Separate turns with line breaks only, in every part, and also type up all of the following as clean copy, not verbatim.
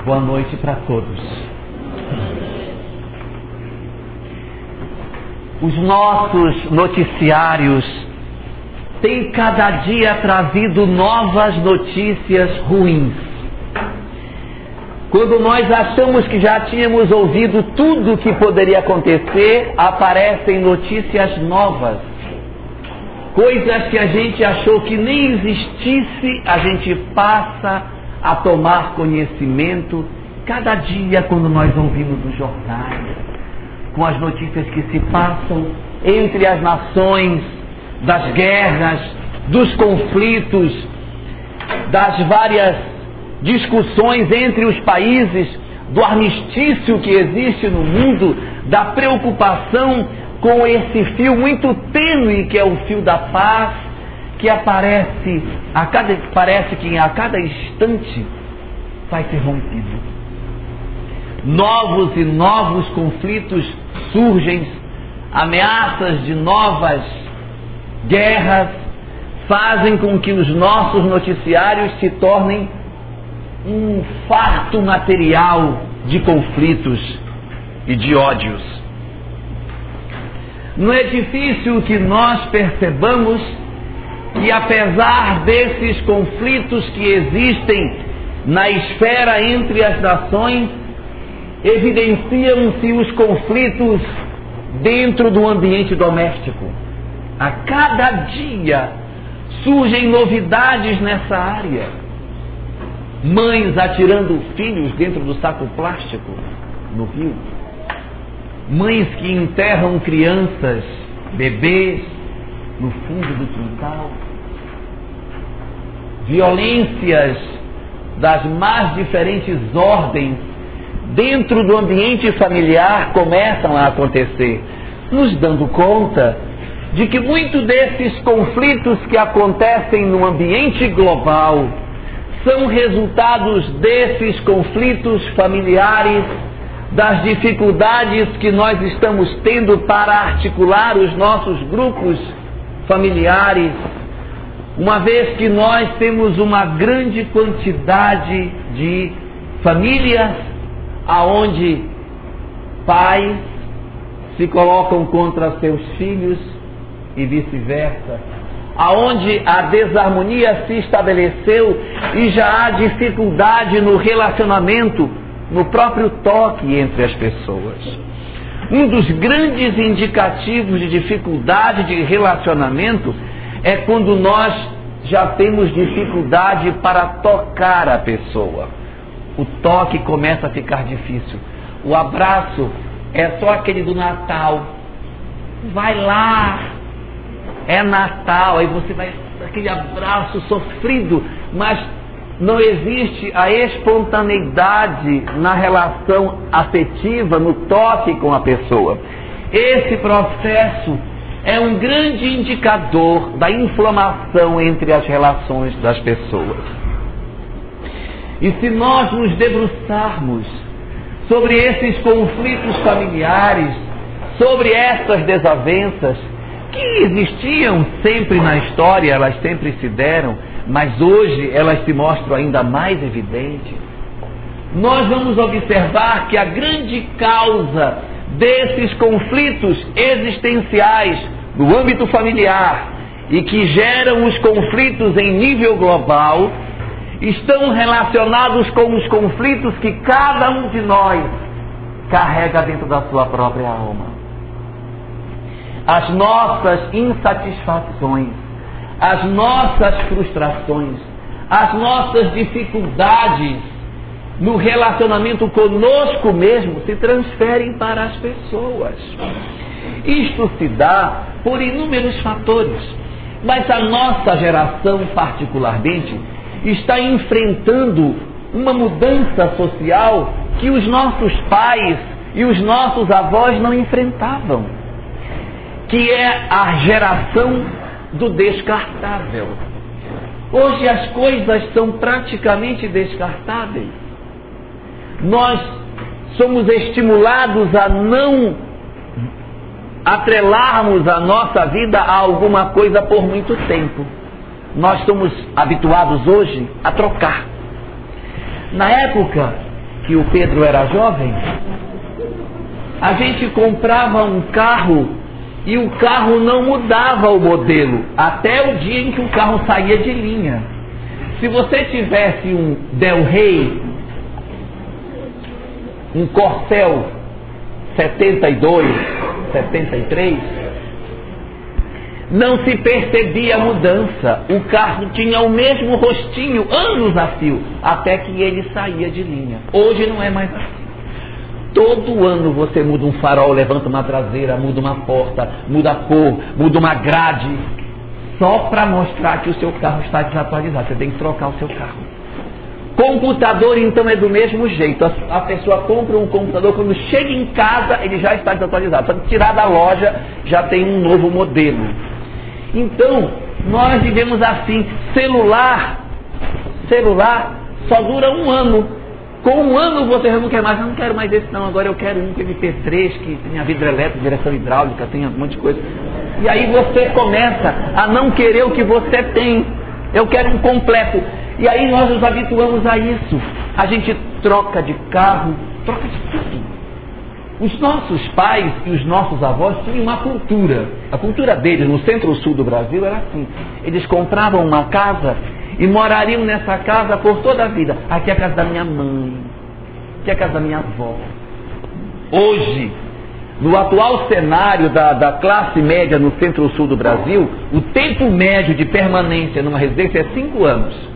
Boa noite para todos. Os nossos noticiários têm cada dia trazido novas notícias ruins. Quando nós achamos que já tínhamos ouvido tudo o que poderia acontecer, aparecem notícias novas. Coisas que a gente achou que nem existisse, a gente passa a tomar conhecimento cada dia quando nós ouvimos os jornais, com as notícias que se passam entre as nações, das guerras, dos conflitos, das várias discussões entre os países, do armistício que existe no mundo, da preocupação com esse fio muito tênue que é o fio da paz, que parece que a cada instante vai ser rompido. Novos e novos conflitos surgem, ameaças de novas guerras fazem com que os nossos noticiários se tornem um farto material de conflitos e de ódios. Não é difícil que nós percebamos que, apesar desses conflitos que existem na esfera entre as nações, evidenciam-se os conflitos dentro do ambiente doméstico. A cada dia surgem novidades nessa área. Mães atirando filhos dentro do saco plástico no rio. Mães que enterram crianças, bebês, no fundo do quintal. Violências das mais diferentes ordens dentro do ambiente familiar começam a acontecer, nos dando conta de que muitos desses conflitos que acontecem no ambiente global são resultados desses conflitos familiares, das dificuldades que nós estamos tendo para articular os nossos grupos familiares, uma vez que nós temos uma grande quantidade de famílias aonde pais se colocam contra seus filhos e vice-versa, aonde a desarmonia se estabeleceu e já há dificuldade no relacionamento, no próprio toque entre as pessoas. Um dos grandes indicativos de dificuldade de relacionamento é quando nós já temos dificuldade para tocar a pessoa. O toque começa a ficar difícil. O abraço é só aquele do Natal. Vai lá, é Natal, aí você vai, aquele abraço sofrido, mas não existe a espontaneidade na relação afetiva, no toque com a pessoa. Esse processo é um grande indicador da inflamação entre as relações das pessoas. E se nós nos debruçarmos sobre esses conflitos familiares, sobre essas desavenças, que existiam sempre na história, elas sempre se deram, mas hoje elas se mostram ainda mais evidentes, nós vamos observar que a grande causa desses conflitos existenciais no âmbito familiar e que geram os conflitos em nível global estão relacionados com os conflitos que cada um de nós carrega dentro da sua própria alma. As nossas insatisfações, as nossas frustrações, as nossas dificuldades no relacionamento conosco mesmo se transferem para as pessoas. Isto se dá por inúmeros fatores, mas a nossa geração particularmente está enfrentando uma mudança social que os nossos pais e os nossos avós não enfrentavam, que é a geração do descartável. Hoje as coisas são praticamente descartáveis. Nós somos estimulados a não atrelarmos a nossa vida a alguma coisa por muito tempo. Nós somos habituados hoje a trocar. Na época que o Pedro era jovem, a gente comprava um carro e o carro não mudava o modelo até o dia em que o carro saía de linha. Se você tivesse um Del Rey, um Corcel 72, 73, não se percebia a mudança. O carro tinha o mesmo rostinho anos a fio, até que ele saía de linha. Hoje não é mais assim. Todo ano você muda um farol, levanta uma traseira, muda uma porta, muda a cor, muda uma grade, só para mostrar que o seu carro está desatualizado. Você tem que trocar o seu carro. Computador, então, é do mesmo jeito. A pessoa compra um computador, quando chega em casa, ele já está desatualizado. Só que tirar da loja, já tem um novo modelo. Então, nós vivemos assim. Celular só dura um ano. Com um ano você já não quer mais. Eu não quero mais esse não, agora eu quero um MP3, que tenha vidro elétrico, direção hidráulica, tenha um monte de coisa. E aí você começa a não querer o que você tem. Eu quero um completo. E aí nós nos habituamos a isso. A gente troca de carro, troca de tudo. Os nossos pais e os nossos avós tinham uma cultura. A cultura deles no centro-sul do Brasil era assim. Eles compravam uma casa e morariam nessa casa por toda a vida. Aqui é a casa da minha mãe, aqui é a casa da minha avó. Hoje, no atual cenário da classe média no centro-sul do Brasil, o tempo médio de permanência numa residência é 5 anos.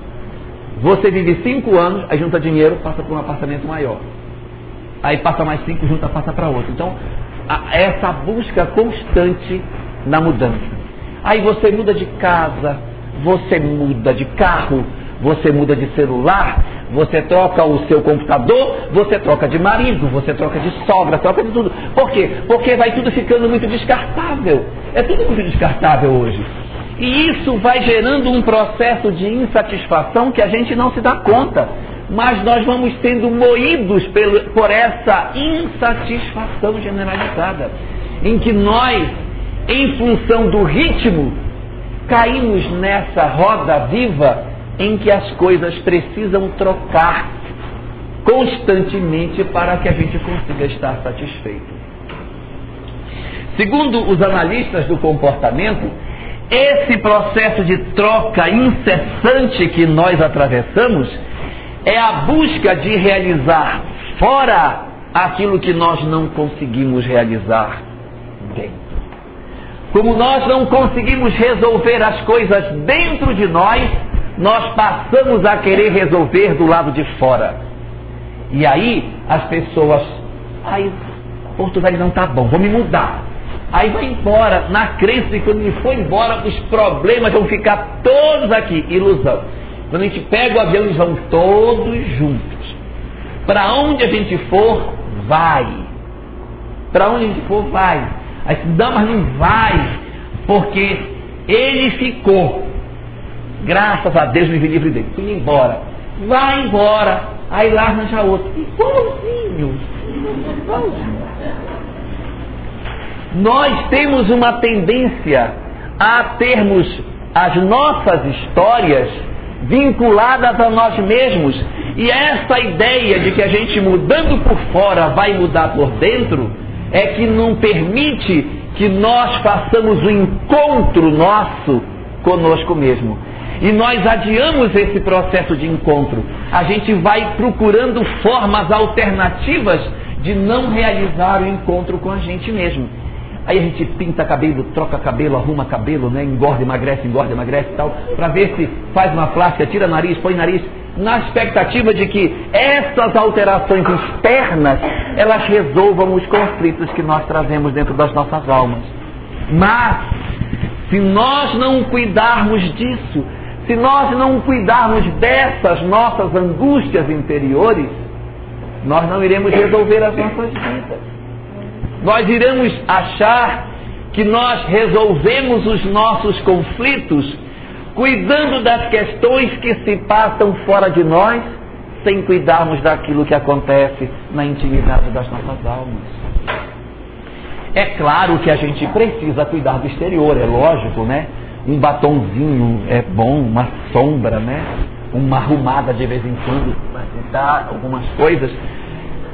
Você vive 5 anos, aí junta dinheiro, passa para um apartamento maior. Aí passa mais 5, junta, passa para outro. Então, essa busca constante na mudança. Aí você muda de casa, você muda de carro, você muda de celular, você troca o seu computador, você troca de marido, você troca de sogra, troca de tudo. Por quê? Porque vai tudo ficando muito descartável. É tudo muito descartável hoje. E isso vai gerando um processo de insatisfação que a gente não se dá conta. Mas nós vamos sendo moídos por essa insatisfação generalizada, em que nós, em função do ritmo, caímos nessa roda viva em que as coisas precisam trocar constantemente para que a gente consiga estar satisfeito. Segundo os analistas do comportamento, esse processo de troca incessante que nós atravessamos é a busca de realizar fora aquilo que nós não conseguimos realizar dentro. Como nós não conseguimos resolver as coisas dentro de nós, nós passamos a querer resolver do lado de fora. E aí as pessoas, Porto Velho não está bom, vou me mudar. Aí vai embora, na crença de que quando ele for embora, os problemas vão ficar todos aqui. Ilusão. Quando a gente pega o avião, eles vão todos juntos. Para onde a gente for, vai. Para onde a gente for, vai. Aí se não, mas não vai, porque ele ficou. Graças a Deus me vi livre dele. Fui embora. Vai embora. Aí lá arranja outro. Igualzinho. Nós temos uma tendência a termos as nossas histórias vinculadas a nós mesmos. E essa ideia de que a gente mudando por fora vai mudar por dentro é que não permite que nós façamos o encontro nosso conosco mesmo. E nós adiamos esse processo de encontro. A gente vai procurando formas alternativas de não realizar o encontro com a gente mesmo. Aí a gente pinta cabelo, troca cabelo, arruma cabelo, né? Engorda, emagrece e tal, para ver se faz uma plástica, tira nariz, põe nariz, na expectativa de que essas alterações externas, elas resolvam os conflitos que nós trazemos dentro das nossas almas. Mas, se nós não cuidarmos disso, se nós não cuidarmos dessas nossas angústias interiores, nós não iremos resolver as nossas vidas. Nós iremos achar que nós resolvemos os nossos conflitos cuidando das questões que se passam fora de nós, sem cuidarmos daquilo que acontece na intimidade das nossas almas. É claro que a gente precisa cuidar do exterior, é lógico, né? Um batonzinho é bom, uma sombra, né? Uma arrumada de vez em quando, para tentar algumas coisas.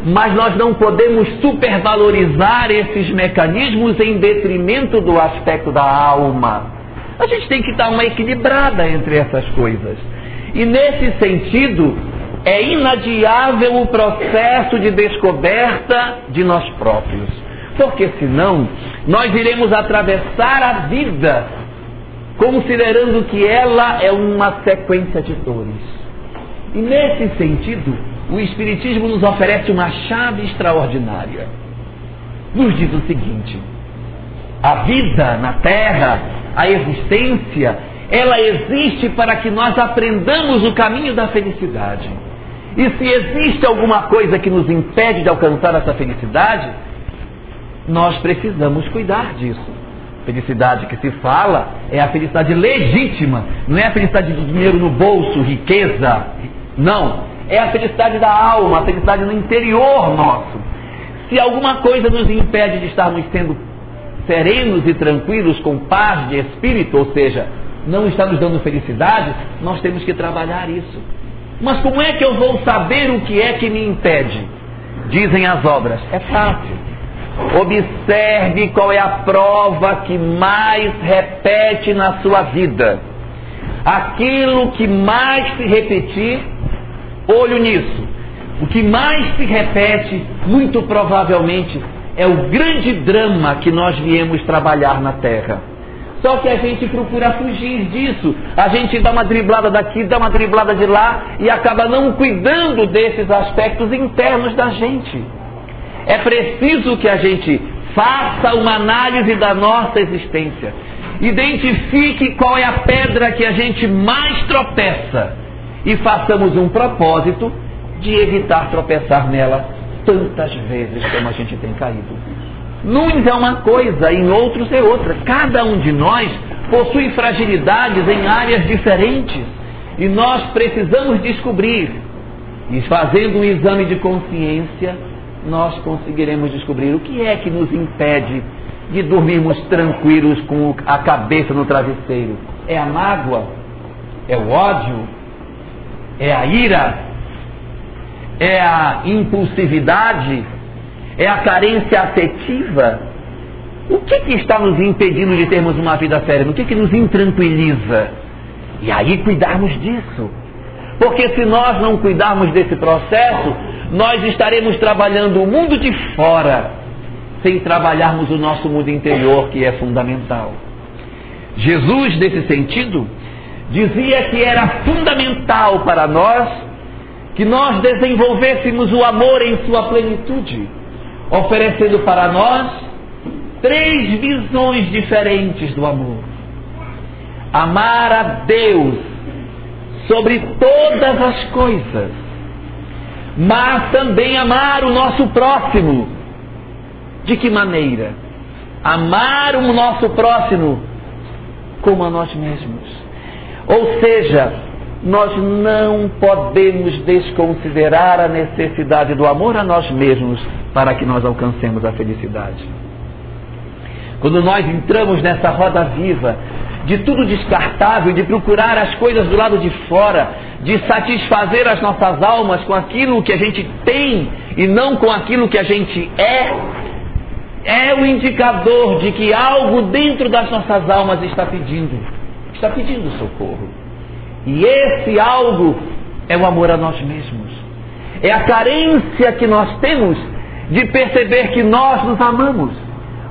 mas nós não podemos supervalorizar esses mecanismos em detrimento do aspecto da alma. A gente tem que dar uma equilibrada entre essas coisas. E nesse sentido, é inadiável o processo de descoberta de nós próprios. Porque senão, nós iremos atravessar a vida considerando que ela é uma sequência de dores. E nesse sentido, o Espiritismo nos oferece uma chave extraordinária. Nos diz o seguinte: a vida na Terra, a existência, ela existe para que nós aprendamos o caminho da felicidade. E se existe alguma coisa que nos impede de alcançar essa felicidade, nós precisamos cuidar disso. Felicidade que se fala é a felicidade legítima, não é a felicidade do dinheiro no bolso, riqueza, não. É a felicidade da alma, a felicidade no interior nosso. Se alguma coisa nos impede de estarmos sendo serenos e tranquilos, com paz de espírito, ou seja, não está nos dando felicidade, nós temos que trabalhar isso. Mas como é que eu vou saber o que é que me impede? Dizem as obras, é fácil. Observe qual é a prova que mais repete na sua vida. Aquilo que mais se repetir, olho nisso. O que mais se repete, muito provavelmente, é o grande drama que nós viemos trabalhar na Terra. Só que a gente procura fugir disso. A gente dá uma driblada daqui, dá uma driblada de lá e acaba não cuidando desses aspectos internos da gente. É preciso que a gente faça uma análise da nossa existência. Identifique qual é a pedra que a gente mais tropeça e façamos um propósito de evitar tropeçar nela tantas vezes como a gente tem caído. Nuns é uma coisa, em outros é outra. Cada um de nós possui fragilidades em áreas diferentes e nós precisamos descobrir. E fazendo um exame de consciência, nós conseguiremos descobrir o que é que nos impede de dormirmos tranquilos com a cabeça no travesseiro. É a mágoa? É o ódio? É a ira? É a impulsividade? É a carência afetiva? O que está nos impedindo de termos uma vida séria? O que nos intranquiliza? E aí cuidarmos disso. Porque se nós não cuidarmos desse processo, nós estaremos trabalhando o mundo de fora, sem trabalharmos o nosso mundo interior, que é fundamental. Jesus, nesse sentido, dizia que era fundamental para nós que nós desenvolvêssemos o amor em sua plenitude, oferecendo para nós 3 visões diferentes do amor. Amar a Deus sobre todas as coisas, mas também amar o nosso próximo. De que maneira? Amar o nosso próximo como a nós mesmos. Ou seja, nós não podemos desconsiderar a necessidade do amor a nós mesmos para que nós alcancemos a felicidade. Quando nós entramos nessa roda viva de tudo descartável, de procurar as coisas do lado de fora, de satisfazer as nossas almas com aquilo que a gente tem e não com aquilo que a gente é o indicador de que algo dentro das nossas almas está pedindo socorro. E esse algo é o amor a nós mesmos. É a carência que nós temos de perceber que nós nos amamos.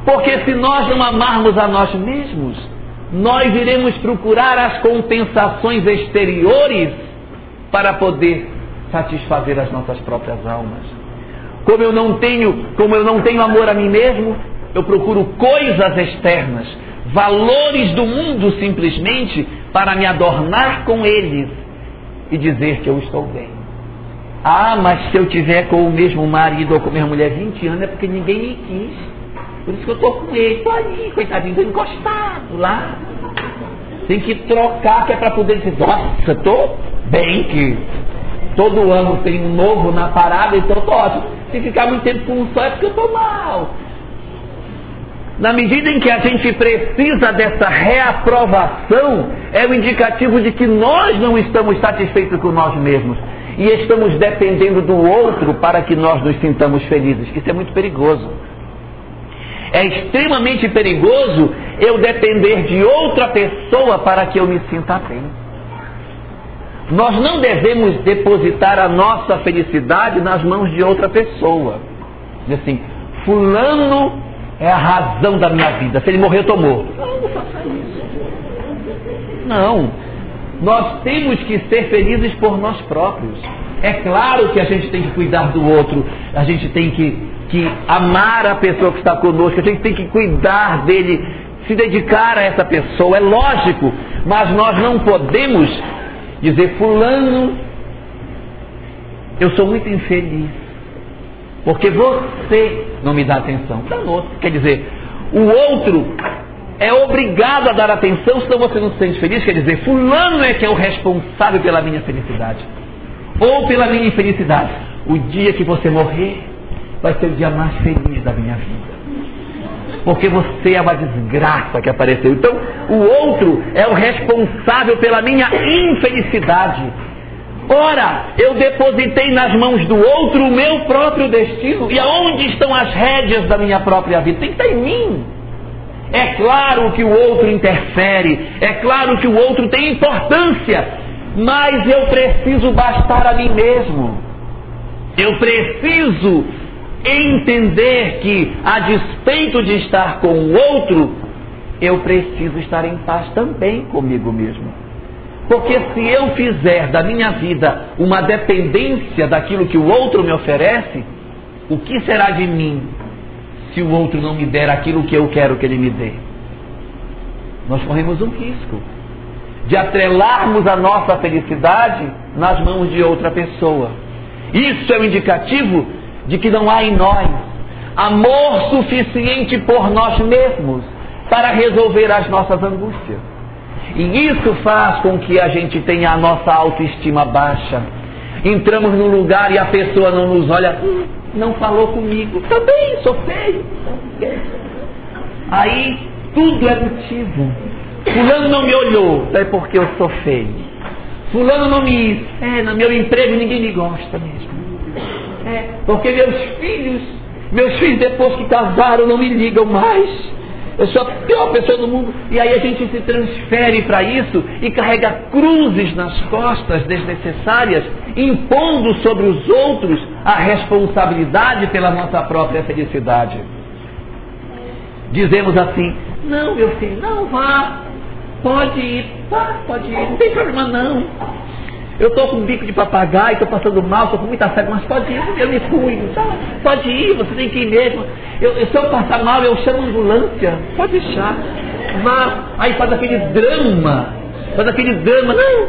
Porque se nós não amarmos a nós mesmos, nós iremos procurar as compensações exteriores para poder satisfazer as nossas próprias almas. Como eu não tenho amor a mim mesmo, eu procuro coisas externas, valores do mundo simplesmente para me adornar com eles e dizer que eu estou bem. Ah, mas se eu tiver com o mesmo marido ou com a mesma mulher 20 anos é porque ninguém me quis. Por isso que eu estou com ele, estou ali, coitadinho, estou encostado lá. Tem que trocar, que é para poder dizer, nossa, estou bem, que todo ano tem um novo na parada, então estou ótimo. Se ficar muito tempo com um só é porque eu estou mal. Na medida em que a gente precisa dessa reaprovação, é o indicativo de que nós não estamos satisfeitos com nós mesmos. e estamos dependendo do outro para que nós nos sintamos felizes. Isso é muito perigoso. É extremamente perigoso eu depender de outra pessoa para que eu me sinta bem. Nós não devemos depositar a nossa felicidade nas mãos de outra pessoa. Diz assim, fulano é a razão da minha vida. Se ele morrer, eu estou morto. Não faça isso. Não. Nós temos que ser felizes por nós próprios. É claro que a gente tem que cuidar do outro. A gente tem que amar a pessoa que está conosco. A gente tem que cuidar dele, se dedicar a essa pessoa. É lógico. Mas nós não podemos dizer, fulano, eu sou muito infeliz porque você não me dá atenção. Danou-se. Quer dizer, o outro é obrigado a dar atenção, senão você não se sente feliz. Quer dizer, fulano é que é o responsável pela minha felicidade ou pela minha infelicidade. O dia que você morrer vai ser o dia mais feliz da minha vida, porque você é uma desgraça que apareceu. Então o outro é o responsável pela minha infelicidade. Ora, eu depositei nas mãos do outro o meu próprio destino. E aonde estão as rédeas da minha própria vida? Tem que estar em mim. É claro que o outro interfere, é claro que o outro tem importância, mas eu preciso bastar a mim mesmo. Eu preciso entender que, a despeito de estar com o outro, eu preciso estar em paz também comigo mesmo. Porque se eu fizer da minha vida uma dependência daquilo que o outro me oferece, o que será de mim se o outro não me der aquilo que eu quero que ele me dê? Nós corremos um risco de atrelarmos a nossa felicidade nas mãos de outra pessoa. Isso é um indicativo de que não há em nós amor suficiente por nós mesmos para resolver as nossas angústias. E isso faz com que a gente tenha a nossa autoestima baixa. Entramos num lugar e a pessoa não nos olha, não falou comigo, também sou feio. Aí tudo é motivo. Fulano não me olhou, é porque eu sou feio. Fulano não me... no meu emprego ninguém me gosta mesmo. Porque meus filhos depois que casaram não me ligam mais. Eu sou a pior pessoa do mundo. E aí a gente se transfere para isso e carrega cruzes nas costas desnecessárias, impondo sobre os outros a responsabilidade pela nossa própria felicidade. Dizemos assim, não meu filho, não vá, pode ir, não tem problema não. Eu estou com um bico de papagaio, estou passando mal, estou com muita febre, mas pode ir, eu me cuido, tá? Pode ir, você tem que ir mesmo. Se eu passar mal, eu chamo a ambulância, pode deixar. Mas aí faz aquele drama, não,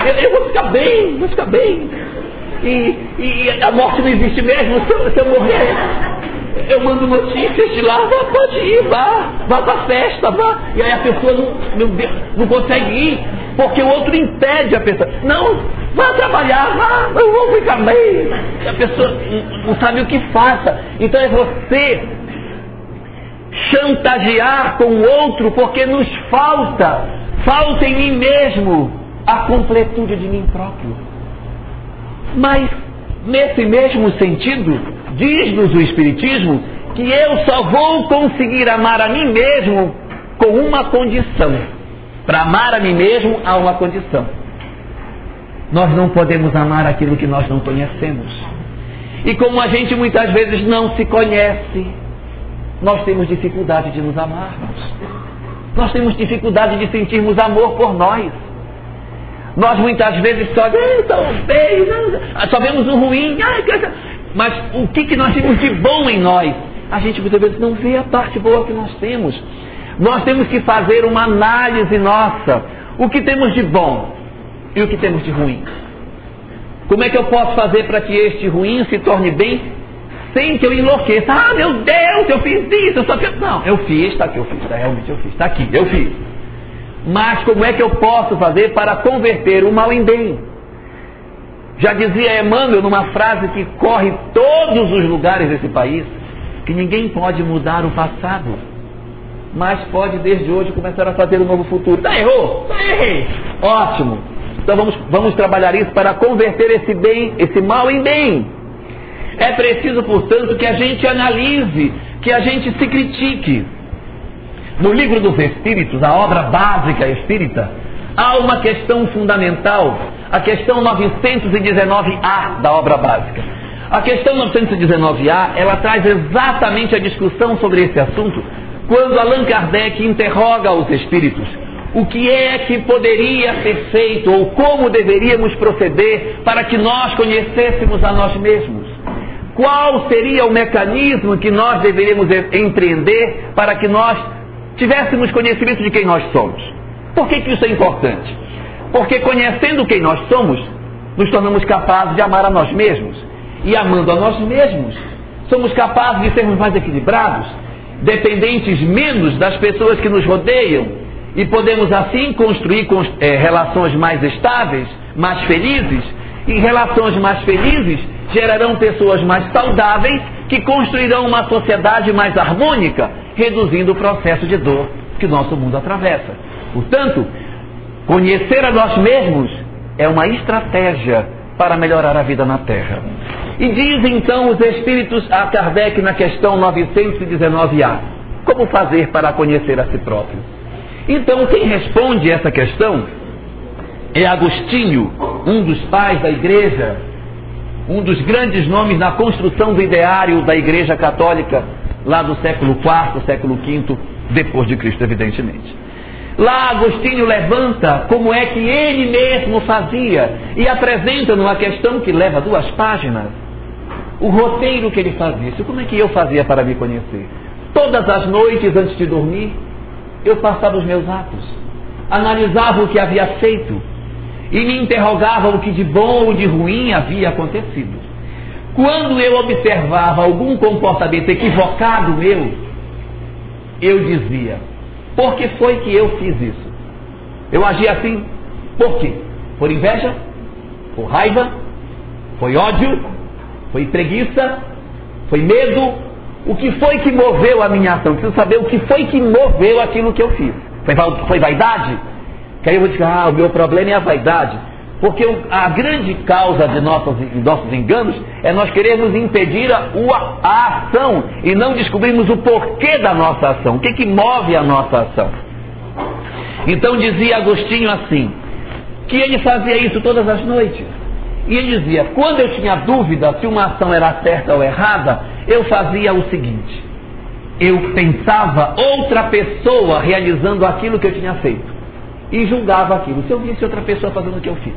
eu vou ficar bem, E a morte não existe mesmo, se eu morrer, eu mando notícias de lá, pode ir, vá para a festa, vá. E aí a pessoa não consegue ir, porque o outro impede a pessoa. Não, vá trabalhar, vá, eu vou ficar bem. E a pessoa não sabe o que faça. Então é você chantagear com o outro, porque nos falta em mim mesmo a completude de mim próprio. Mas nesse mesmo sentido, diz-nos o Espiritismo que eu só vou conseguir amar a mim mesmo com uma condição. Para amar a mim mesmo há uma condição. Nós não podemos amar aquilo que nós não conhecemos. E como a gente muitas vezes não se conhece, nós temos dificuldade de nos amarmos. Nós temos dificuldade de sentirmos amor por nós. Nós muitas vezes só vemos o ruim, mas o que nós temos de bom em nós? A gente muitas vezes não vê a parte boa que nós temos. Nós temos que fazer uma análise nossa. O que temos de bom e o que temos de ruim? Como é que eu posso fazer para que este ruim se torne bem sem que eu enlouqueça? Ah, meu Deus, eu fiz isso, eu só fiz... Não, eu fiz, tá aqui, eu fiz, tá, realmente eu fiz, tá aqui, eu fiz. Mas como é que eu posso fazer para converter o mal em bem? Já dizia Emmanuel numa frase que corre todos os lugares desse país, que ninguém pode mudar o passado, mas pode desde hoje começar a fazer um novo futuro. Errou? Errei. Ótimo. Então vamos trabalhar isso para converter esse mal em bem. É preciso, portanto, que a gente analise, que a gente se critique. No livro dos Espíritos, a obra básica espírita, há uma questão fundamental, a questão 919A da obra básica. A questão 919A, ela traz exatamente a discussão sobre esse assunto, quando Allan Kardec interroga os espíritos o que é que poderia ser feito ou como deveríamos proceder para que nós conhecêssemos a nós mesmos. Qual seria o mecanismo que nós deveríamos empreender para que nós tivéssemos conhecimento de quem nós somos? Por que isso é importante? Porque conhecendo quem nós somos, nos tornamos capazes de amar a nós mesmos. E amando a nós mesmos, somos capazes de sermos mais equilibrados, dependentes menos das pessoas que nos rodeiam, e podemos assim construir relações mais estáveis, mais felizes, e relações mais felizes gerarão pessoas mais saudáveis que construirão uma sociedade mais harmônica, reduzindo o processo de dor que o nosso mundo atravessa. Portanto, conhecer a nós mesmos é uma estratégia para melhorar a vida na Terra. E dizem então os Espíritos a Kardec na questão 919A, como fazer para conhecer a si próprio? Então quem responde essa questão é Agostinho, um dos pais da Igreja, um dos grandes nomes na construção do ideário da Igreja Católica, lá do século IV, século V, depois de Cristo, evidentemente. Lá Agostinho levanta como é que ele mesmo fazia e apresenta-nos a questão que leva 2 páginas, o roteiro que ele fazia. Como é que eu fazia para me conhecer? Todas as noites antes de dormir, eu passava os meus atos, analisava o que havia feito e me interrogava o que de bom ou de ruim havia acontecido. Quando eu observava algum comportamento equivocado meu, eu dizia: por que foi que eu fiz isso? Eu agi assim, por quê? Por inveja? Por raiva? Foi ódio? Foi preguiça? Foi medo? O que foi que moveu a minha ação? Preciso saber o que foi que moveu aquilo que eu fiz. Foi vaidade? Que aí eu vou dizer: o meu problema é a vaidade. Porque a grande causa de nossos enganos é nós querermos impedir a ação e não descobrirmos o porquê da nossa ação, o que move a nossa ação. Então dizia Agostinho assim, que ele fazia isso todas as noites. E ele dizia: quando eu tinha dúvida se uma ação era certa ou errada, eu fazia o seguinte: eu pensava outra pessoa realizando aquilo que eu tinha feito e julgava aquilo. Se eu visse outra pessoa fazendo o que eu fiz,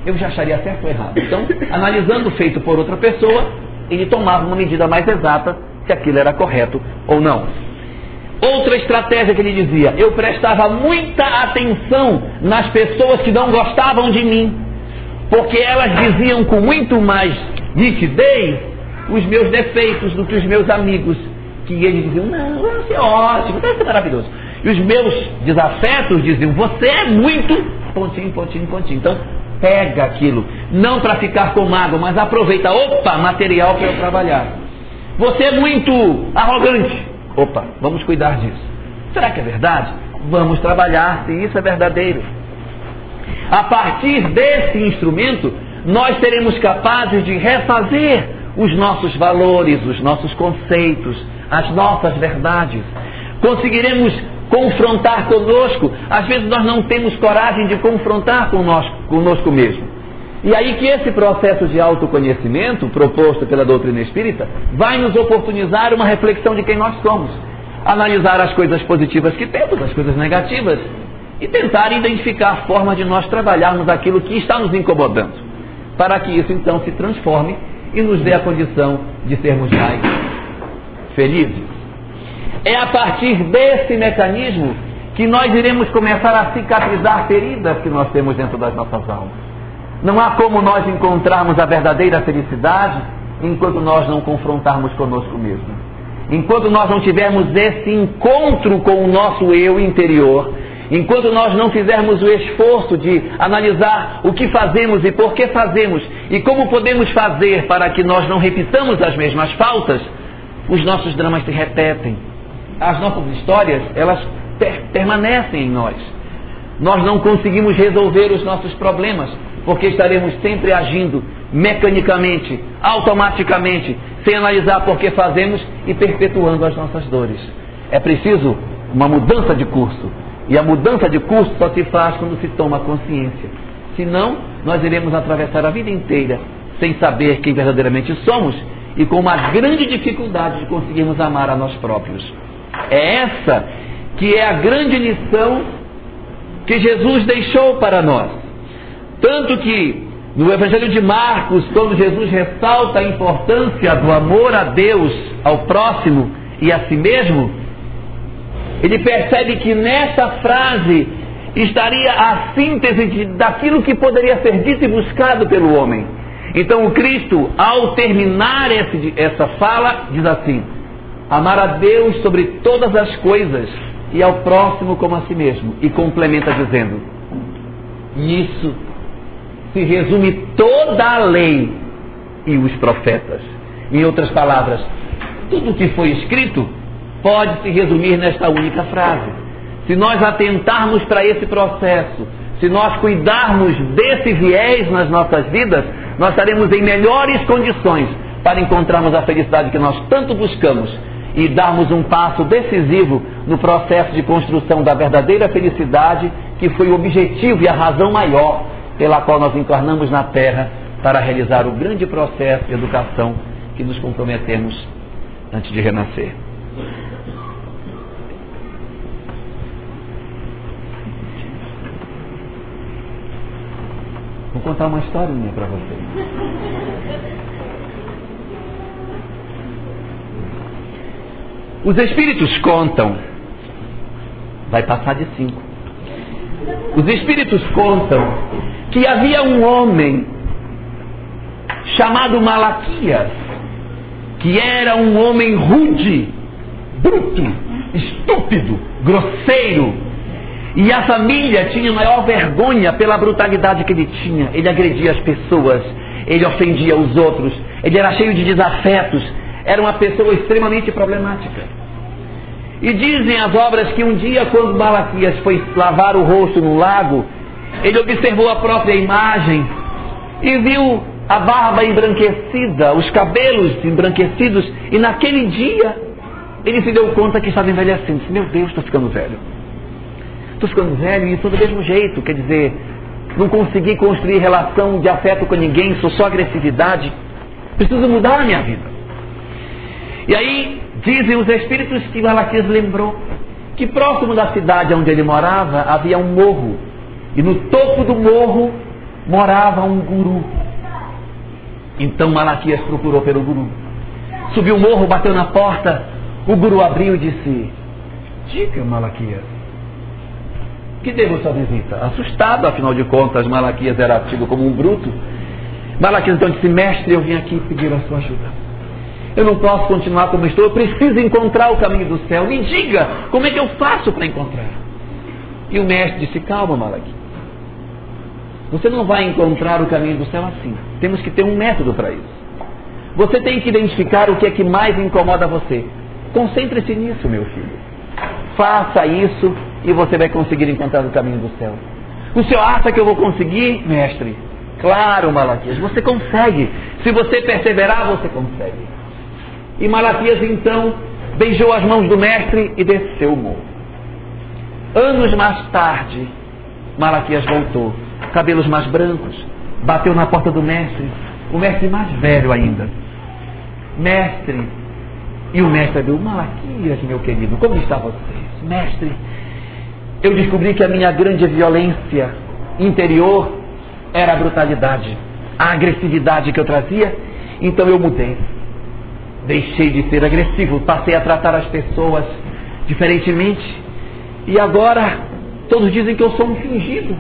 eu já acharia certo ou errado. Então, analisando o feito por outra pessoa, ele tomava uma medida mais exata se aquilo era correto ou não. Outra estratégia que ele dizia: eu prestava muita atenção nas pessoas que não gostavam de mim, porque elas diziam com muito mais nitidez os meus defeitos do que os meus amigos, que eles diziam: não, você é ótimo, você é maravilhoso. E os meus desafetos diziam: você é muito... pontinho, pontinho, pontinho. Então, pega aquilo, não para ficar com mágoa, mas aproveita, material para eu trabalhar. Você é muito arrogante, vamos cuidar disso. Será que é verdade? Vamos trabalhar se isso é verdadeiro. A partir desse instrumento, nós seremos capazes de refazer os nossos valores, os nossos conceitos, as nossas verdades. Conseguiremos confrontar conosco. Às vezes nós não temos coragem de confrontar conosco mesmo. E aí que esse processo de autoconhecimento proposto pela doutrina espírita vai nos oportunizar uma reflexão de quem nós somos, analisar as coisas positivas que temos, as coisas negativas, e tentar identificar formas de nós trabalharmos aquilo que está nos incomodando, para que isso então se transforme e nos dê a condição de sermos mais felizes. É a partir desse mecanismo que nós iremos começar a cicatrizar feridas que nós temos dentro das nossas almas. Não há como nós encontrarmos a verdadeira felicidade enquanto nós não confrontarmos conosco mesmo. Enquanto nós não tivermos esse encontro com o nosso eu interior, enquanto nós não fizermos o esforço de analisar o que fazemos e por que fazemos e como podemos fazer para que nós não repitamos as mesmas faltas, os nossos dramas se repetem. As nossas histórias, elas permanecem em nós. nós não conseguimos resolver os nossos problemas, porque estaremos sempre agindo mecanicamente, automaticamente, sem analisar por que fazemos e perpetuando as nossas dores. É preciso uma mudança de curso, e a mudança de curso só se faz quando se toma consciência. Senão, nós iremos atravessar a vida inteira sem saber quem verdadeiramente somos e com uma grande dificuldade de conseguirmos amar a nós próprios. É essa que é a grande lição que Jesus deixou para nós. Tanto que no Evangelho de Marcos, quando Jesus ressalta a importância do amor a Deus, ao próximo e a si mesmo, ele percebe que nessa frase estaria a síntese daquilo que poderia ser dito e buscado pelo homem. Então o Cristo, ao terminar essa fala, diz assim: amar a Deus sobre todas as coisas e ao próximo como a si mesmo. E complementa dizendo: nisso se resume toda a lei e os profetas. Em outras palavras, tudo o que foi escrito pode se resumir nesta única frase. Se nós atentarmos para esse processo, se nós cuidarmos desse viés nas nossas vidas, nós estaremos em melhores condições para encontrarmos a felicidade que nós tanto buscamos e darmos um passo decisivo no processo de construção da verdadeira felicidade, que foi o objetivo e a razão maior pela qual nós encarnamos na Terra, para realizar o grande processo de educação que nos comprometemos antes de renascer. Vou contar uma historinha para vocês. Os espíritos contam, vai passar de 5. Os espíritos contam que havia um homem chamado Malaquias, que era um homem rude, bruto, estúpido, grosseiro, e a família tinha maior vergonha pela brutalidade que ele tinha. Ele agredia as pessoas, ele ofendia os outros, ele era cheio de desafetos, era uma pessoa extremamente problemática. E dizem as obras que um dia, quando Malaquias foi lavar o rosto no lago, ele observou a própria imagem e viu a barba embranquecida, os cabelos embranquecidos, e naquele dia ele se deu conta que estava envelhecendo. Meu Deus, estou ficando velho. Estou ficando velho e estou do mesmo jeito, quer dizer, não consegui construir relação de afeto com ninguém, sou só agressividade, preciso mudar a minha vida. E aí dizem os espíritos que Malaquias lembrou que próximo da cidade onde ele morava havia um morro, e no topo do morro morava um guru. Então Malaquias procurou pelo guru, subiu o morro, bateu na porta, o guru abriu e disse: diga, Malaquias, que devo sua visita? Assustado, afinal de contas Malaquias era tido como um bruto. Malaquias então disse: mestre, eu vim aqui pedir a sua ajuda. Eu não posso continuar como estou, eu preciso encontrar o caminho do céu. Me diga, como é que eu faço para encontrar? E o mestre disse: calma, Malaquias, você não vai encontrar o caminho do céu assim. Temos que ter um método para isso. Você tem que identificar o que é que mais incomoda você. Concentre-se nisso, meu filho. Faça isso e você vai conseguir encontrar o caminho do céu. O senhor acha que eu vou conseguir, mestre? Claro, Malaquias, você consegue. Se você perseverar, você consegue. E Malaquias então beijou as mãos do mestre e desceu o morro. Anos mais tarde, Malaquias voltou, cabelos mais brancos, bateu na porta do mestre, o mestre mais velho ainda. Mestre, e o mestre abriu: Malaquias, meu querido, como está você? Mestre, eu descobri que a minha grande violência interior era a brutalidade, a agressividade que eu trazia, então eu mudei. Deixei de ser agressivo, passei a tratar as pessoas diferentemente, e agora todos dizem que eu sou um fingido.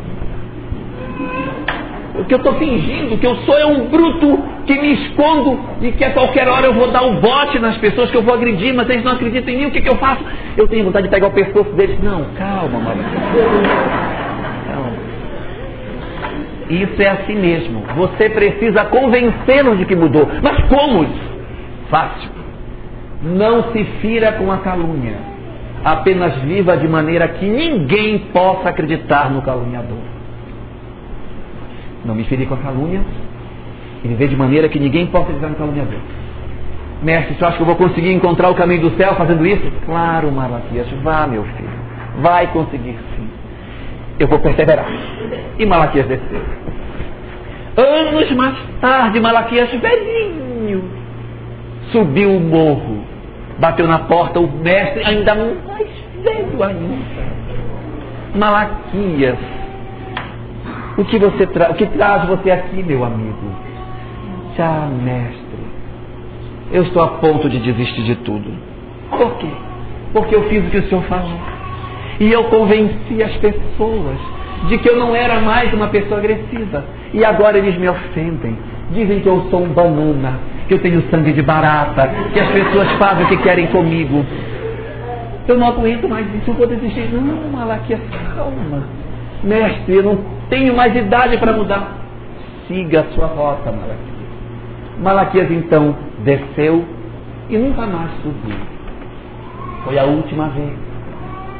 O que eu estou fingindo, o que eu sou é um bruto que me escondo e que a qualquer hora eu vou dar um bote nas pessoas, que eu vou agredir, mas eles não acreditam em mim. O que eu faço? Eu tenho vontade de pegar o pescoço deles. Não, calma, Malaquias. Calma. Isso é assim mesmo. Você precisa convencê-los de que mudou. Mas como isso? Fácil. Não se fira com a calúnia. apenas viva de maneira que ninguém possa acreditar no caluniador. Não me ferir com a calúnia e viver de maneira que ninguém possa acreditar no caluniador. Mestre, você acha que eu vou conseguir encontrar o caminho do céu fazendo isso? Claro, Malaquias, vá, meu filho. Vai conseguir sim. Eu vou perseverar. E Malaquias desceu. Anos mais tarde, Malaquias, velhinho, subiu o morro, bateu na porta, o mestre ainda mais velho ainda. Malaquias, o que traz você aqui, meu amigo? Já, mestre, eu estou a ponto de desistir de tudo. Por quê? Porque eu fiz o que o senhor falou. E eu convenci as pessoas de que eu não era mais uma pessoa agressiva. E agora eles me ofendem. Dizem que eu sou um banana, que eu tenho sangue de barata, que as pessoas fazem o que querem comigo. Eu não aguento mais isso, eu vou desistir. Não, Malaquias, calma. Mestre, eu não tenho mais idade para mudar. Siga a sua rota, Malaquias. Malaquias então desceu e nunca mais subiu. Foi a última vez.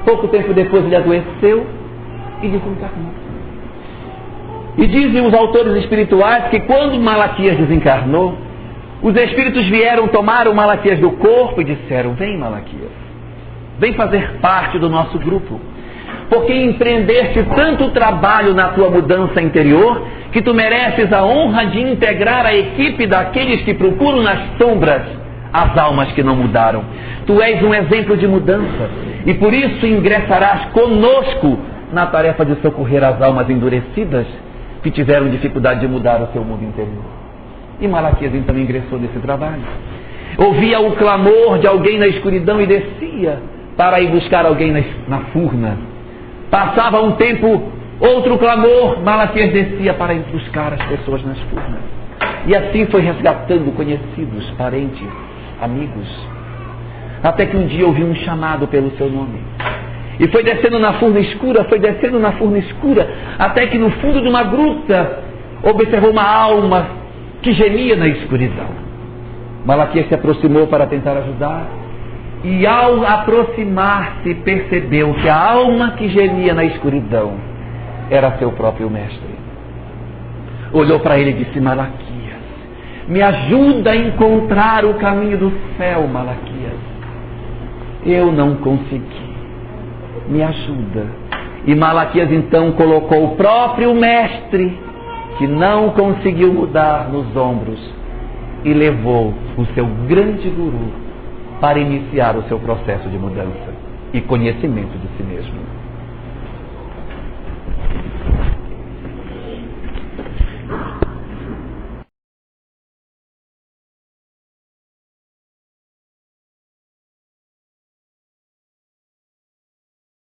Pouco tempo depois ele adoeceu e desencarnou. E dizem os autores espirituais que quando Malaquias desencarnou, os espíritos vieram, tomaram Malaquias do corpo e disseram: vem, Malaquias, vem fazer parte do nosso grupo, porque empreendeste tanto trabalho na tua mudança interior, que tu mereces a honra de integrar a equipe daqueles que procuram nas sombras as almas que não mudaram. Tu és um exemplo de mudança, e por isso ingressarás conosco na tarefa de socorrer as almas endurecidas que tiveram dificuldade de mudar o seu mundo interior. E Malaquias então ingressou nesse trabalho. Ouvia o clamor de alguém na escuridão e descia para ir buscar alguém na furna. Passava um tempo, outro clamor, Malaquias descia para ir buscar as pessoas nas furnas. E assim foi resgatando conhecidos, parentes, amigos. Até que um dia ouviu um chamado pelo seu nome. E foi descendo na furna escura, até que no fundo de uma gruta observou uma alma que gemia na escuridão. Malaquias se aproximou para tentar ajudar, e ao aproximar-se percebeu que a alma que gemia na escuridão era seu próprio mestre. Olhou para ele e disse: Malaquias, me ajuda a encontrar o caminho do céu, Malaquias. Eu não consegui. Me ajuda. E Malaquias então colocou o próprio mestre, que não conseguiu mudar, nos ombros, e levou o seu grande guru para iniciar o seu processo de mudança e conhecimento de si mesmo.